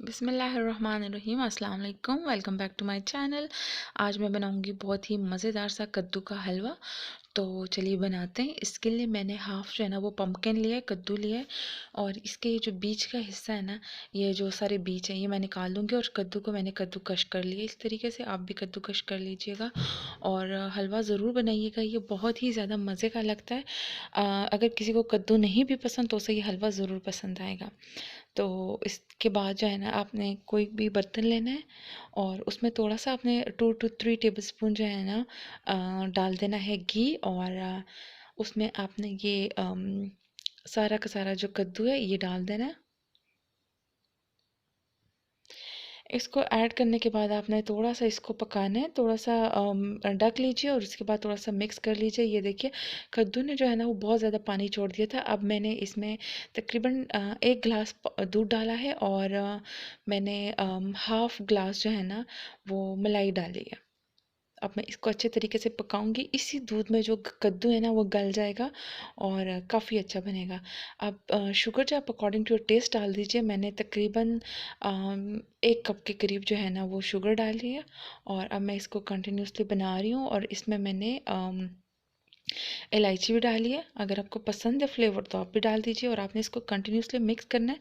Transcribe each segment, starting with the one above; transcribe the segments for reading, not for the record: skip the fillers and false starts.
बिस्मिल्लाहिर्रहमानिर्रहीम अस्सलाम वालेकुम। Welcome back to my channel. आज मैं बनाऊंगी बहुत ही मज़ेदार सा कद्दू का हलवा। तो चलिए बनाते हैं। इसके लिए मैंने हाफ़ जो है ना वो पम्पकिन लिया है, कद्दू लिया है। और इसके ये जो बीज का हिस्सा है ना, ये जो सारे बीज हैं ये मैं निकाल दूँगी। और कद्दू को मैंने कद्दूकश कर लिया। इस तरीके से आप भी कद्दूकश कर लीजिएगा और हलवा ज़रूर बनाइएगा, ये बहुत ही ज़्यादा मज़े का लगता है। अगर किसी को कद्दू नहीं भी पसंद तो उसे ये हलवा ज़रूर पसंद आएगा। तो इसके बाद जो है ना, आपने कोई भी बर्तन लेना है और उसमें थोड़ा सा आपने 2 to 3 टेबलस्पून जो है ना डाल देना है घी। और उसमें आपने ये सारा का सारा जो कद्दू है ये डाल देना है। इसको ऐड करने के बाद आपने थोड़ा सा इसको पकाना है, थोड़ा सा ढक लीजिए और उसके बाद थोड़ा सा मिक्स कर लीजिए। ये देखिए कद्दू ने जो है ना वो बहुत ज़्यादा पानी छोड़ दिया था। अब मैंने इसमें तकरीबन 1 गिलास दूध डाला है और मैंने हाफ़ ग्लास जो है ना वो मलाई डाली है। अब मैं इसको अच्छे तरीके से पकाऊंगी। इसी दूध में जो कद्दू है ना वो गल जाएगा और काफ़ी अच्छा बनेगा। अब शुगर जो आप अकॉर्डिंग टू योर टेस्ट डाल दीजिए। मैंने तकरीबन 1 कप के करीब जो है ना वो शुगर डाली है। और अब मैं इसको कंटिन्यूसली बना रही हूँ। और इसमें मैंने इलायची भी डाली है। अगर आपको पसंद है फ्लेवर तो आप भी डाल दीजिए। और आपने इसको कंटिन्यूसली मिक्स करना है,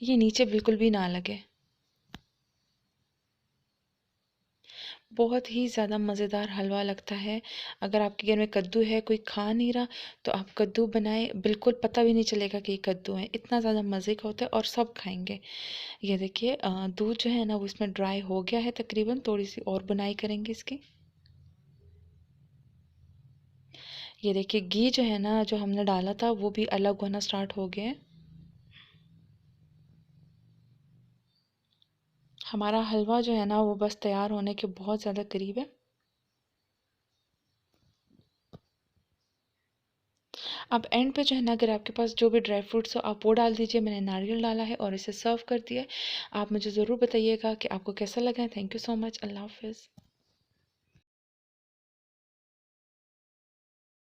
ये नीचे बिल्कुल भी ना लगे। बहुत ही ज़्यादा मज़ेदार हलवा लगता है। अगर आपके घर में कद्दू है, कोई खा नहीं रहा, तो आप कद्दू बनाएं, बिल्कुल पता भी नहीं चलेगा कि ये कद्दू है। इतना ज़्यादा मज़े का होता है और सब खाएंगे। ये देखिए दूध जो है ना वो इसमें ड्राई हो गया है तकरीबन। थोड़ी सी और बुनाई करेंगे इसकी। ये देखिए घी जो है ना जो हमने डाला था वो भी अलग होना स्टार्ट हो गया है। हमारा हलवा जो है ना वो बस तैयार होने के बहुत ज़्यादा करीब है। अब एंड पे जो है ना, अगर आपके पास जो भी ड्राई फ्रूट्स हो आप वो डाल दीजिए। मैंने नारियल डाला है और इसे सर्व कर दिया है। आप मुझे ज़रूर बताइएगा कि आपको कैसा लगा है। Thank you so much. अल्लाह हाफ़िज़।